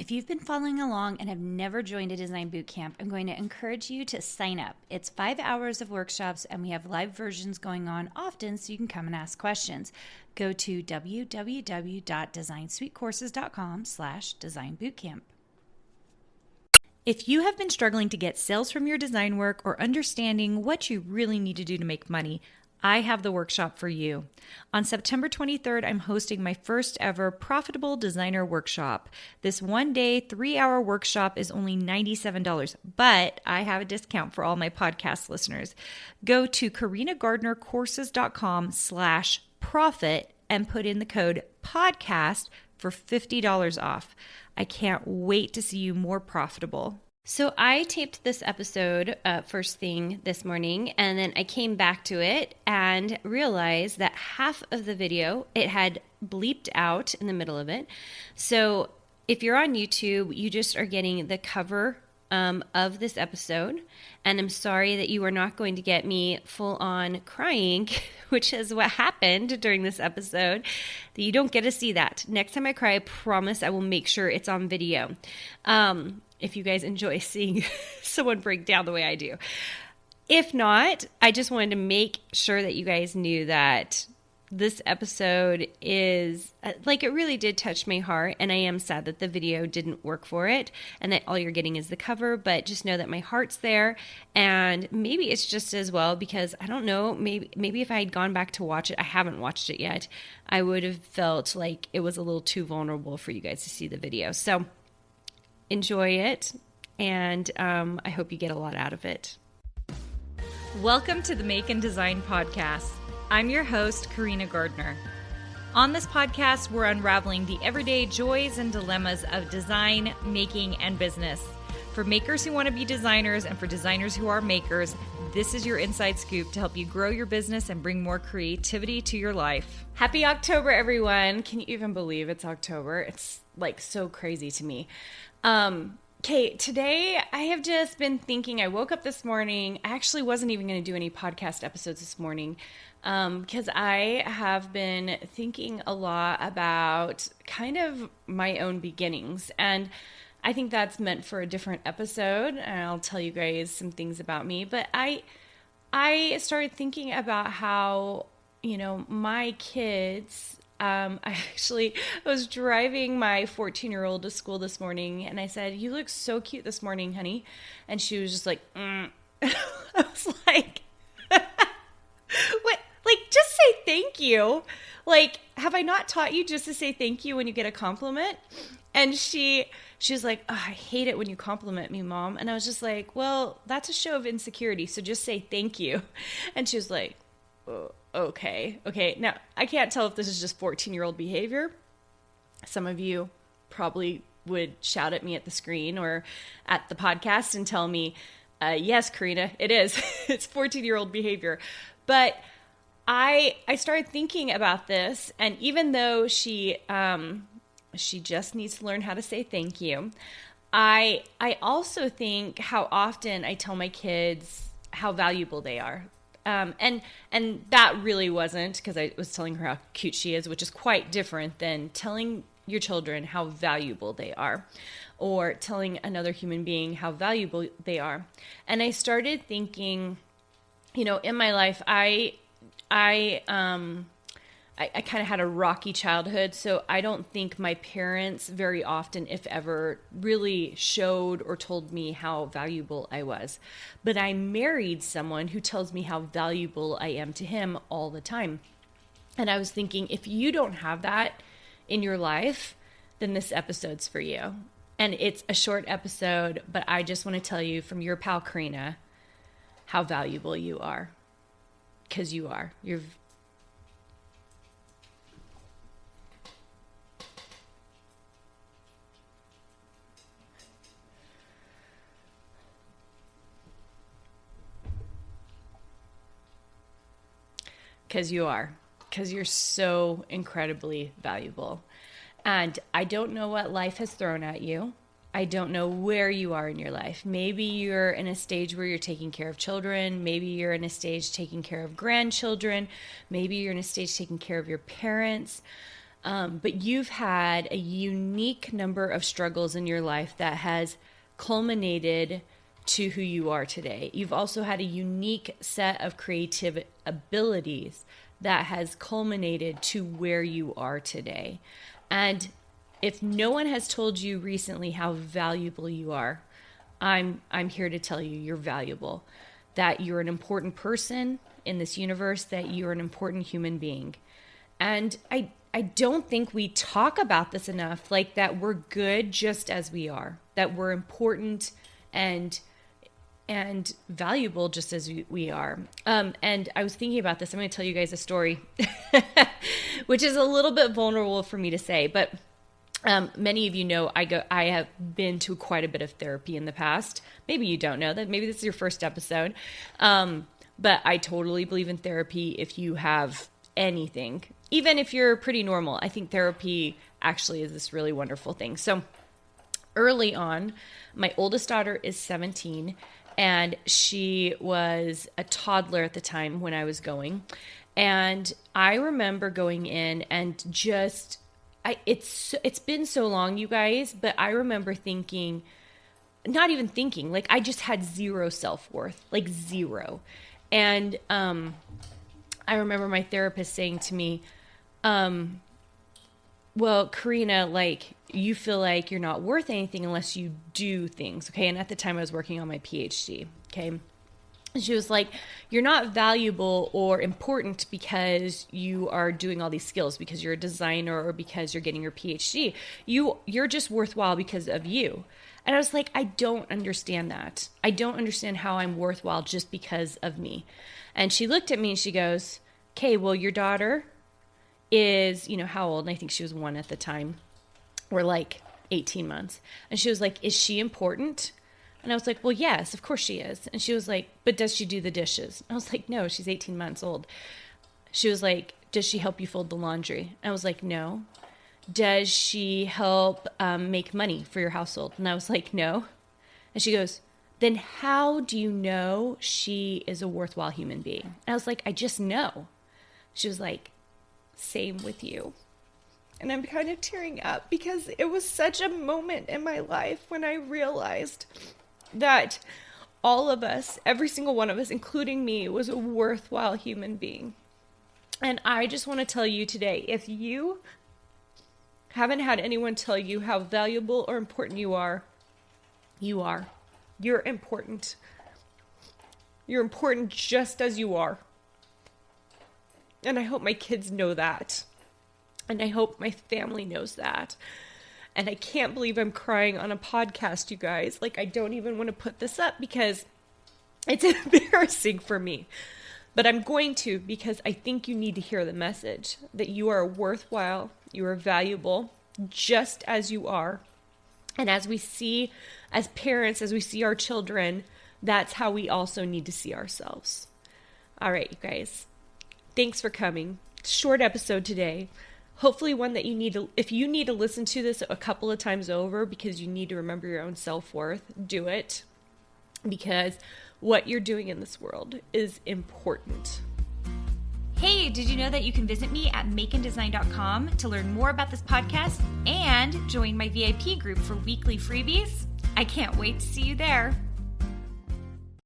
If you've been following along and have never joined a design boot camp, I'm going to encourage you to sign up. It's 5 hours of workshops, and we have live versions going on often, so you can come and ask questions. Go to www.designsweetcourses.com/designbootcamp. If you have been struggling to get sales from your design work or understanding what you really need to do to make money, I have the workshop for you. On September 23rd, I'm hosting my first ever Profitable Designer Workshop. This 1-day, 3-hour workshop is only $97, but I have a discount for all my podcast listeners. Go to carinagardnercourses.com/profit and put in the code podcast for $50 off. I can't wait to see you more profitable. So I taped this episode first thing this morning, and then I came back to it and realized that half of the video, it had bleeped out in the middle of it. So if you're on YouTube, you just are getting the cover of this episode, and I'm sorry that you are not going to get me full on crying, which is what happened during this episode, that you don't get to see that. Next time I cry, I promise I will make sure it's on video. If you guys enjoy seeing someone break down the way I do. If not, I just wanted to make sure that you guys knew that this episode is, it really did touch my heart, and I am sad that the video didn't work for it, and that all you're getting is the cover, but just know that my heart's there, and maybe it's just as well, because I don't know, maybe if I had gone back to watch it, I haven't watched it yet, I would have felt like it was a little too vulnerable for you guys to see the video. So enjoy it, and I hope you get a lot out of it. Welcome to the Make and Design Podcast. I'm your host, Carina Gardner. On this podcast, we're unraveling the everyday joys and dilemmas of design, making, and business. For makers who want to be designers and for designers who are makers, this is your inside scoop to help you grow your business and bring more creativity to your life. Happy October, everyone. Can you even believe it's October? It's so crazy to me. Okay, today I have just been thinking, I woke up this morning, I actually wasn't even going to do any podcast episodes this morning, because I have been thinking a lot about kind of my own beginnings, and I think that's meant for a different episode, and I'll tell you guys some things about me, but I started thinking about how, my kids, I was driving my 14-year-old to school this morning, and I said, "You look so cute this morning, honey." And she was just like, I was like, what? Just say thank you. Have I not taught you just to say thank you when you get a compliment? And she was like, "Oh, I hate it when you compliment me, Mom." And I was just like, "Well, that's a show of insecurity, so just say thank you." And she was like, "Oh. Okay. Now, I can't tell if this is just 14-year-old behavior. Some of you probably would shout at me at the screen or at the podcast and tell me, yes, Carina, it is. It's 14-year-old behavior. But I started thinking about this, and even though she just needs to learn how to say thank you, I also think how often I tell my kids how valuable they are. And that really wasn't because I was telling her how cute she is, which is quite different than telling your children how valuable they are or telling another human being how valuable they are. And I started thinking, in my life, I kind of had a rocky childhood, so I don't think my parents very often, if ever, really showed or told me how valuable I was. But I married someone who tells me how valuable I am to him all the time. And I was thinking, if you don't have that in your life, then this episode's for you. And it's a short episode, but I just want to tell you from your pal Carina how valuable you are. Because you are. You're because you're so incredibly valuable. And I don't know what life has thrown at you. I don't know where you are in your life. Maybe you're in a stage where you're taking care of children. Maybe you're in a stage taking care of grandchildren. Maybe you're in a stage taking care of your parents. But you've had a unique number of struggles in your life that has culminated to who you are today. You've also had a unique set of creative abilities that has culminated to where you are today. And if no one has told you recently how valuable you are, I'm here to tell you you're valuable, that you're an important person in this universe, that you're an important human being. And I don't think we talk about this enough, like that we're good just as we are, that we're important and valuable just as we are. And I was thinking about this. I'm going to tell you guys a story, which is a little bit vulnerable for me to say, but many of you know I have been to quite a bit of therapy in the past. Maybe you don't know that. Maybe this is your first episode. But I totally believe in therapy if you have anything. Even if you're pretty normal, I think therapy actually is this really wonderful thing. So early on, my oldest daughter is 17, and she was a toddler at the time when I was going. And I remember going in and just, it's been so long, you guys, but I remember thinking, not even thinking, like I just had zero self-worth, like zero. And I remember my therapist saying to me, well, Carina, like you feel like you're not worth anything unless you do things. Okay. And at the time I was working on my Ph.D. Okay. And she was like, you're not valuable or important because you are doing all these skills, because you're a designer or because you're getting your Ph.D. You're just worthwhile because of you. And I was like, I don't understand that. I don't understand how I'm worthwhile just because of me. And she looked at me and she goes, okay, well, your daughter is, how old? And I think she was 1 at the time, or like 18 months. And she was like, is she important? And I was like, well, yes, of course she is. And she was like, but does she do the dishes? I was like, no, she's 18 months old. She was like, does she help you fold the laundry? I was like, no. Does she help make money for your household? And I was like, no. And she goes, then how do you know she is a worthwhile human being? And I was like, I just know. She was like, same with you. And I'm kind of tearing up because it was such a moment in my life when I realized that all of us, every single one of us, including me, was a worthwhile human being. And I just want to tell you today, if you haven't had anyone tell you how valuable or important you are, you are. You're important. You're important just as you are. And I hope my kids know that. And I hope my family knows that. And I can't believe I'm crying on a podcast, you guys. Like, I don't even want to put this up because it's embarrassing for me. But I'm going to, because I think you need to hear the message that you are worthwhile, you are valuable, just as you are. And as we see, as parents, as we see our children, that's how we also need to see ourselves. All right, you guys. Thanks for coming. Short episode today. Hopefully one that you need to, if you need to listen to this a couple of times over because you need to remember your own self-worth, do it. Because what you're doing in this world is important. Hey, did you know that you can visit me at makeanddesign.com to learn more about this podcast and join my VIP group for weekly freebies? I can't wait to see you there.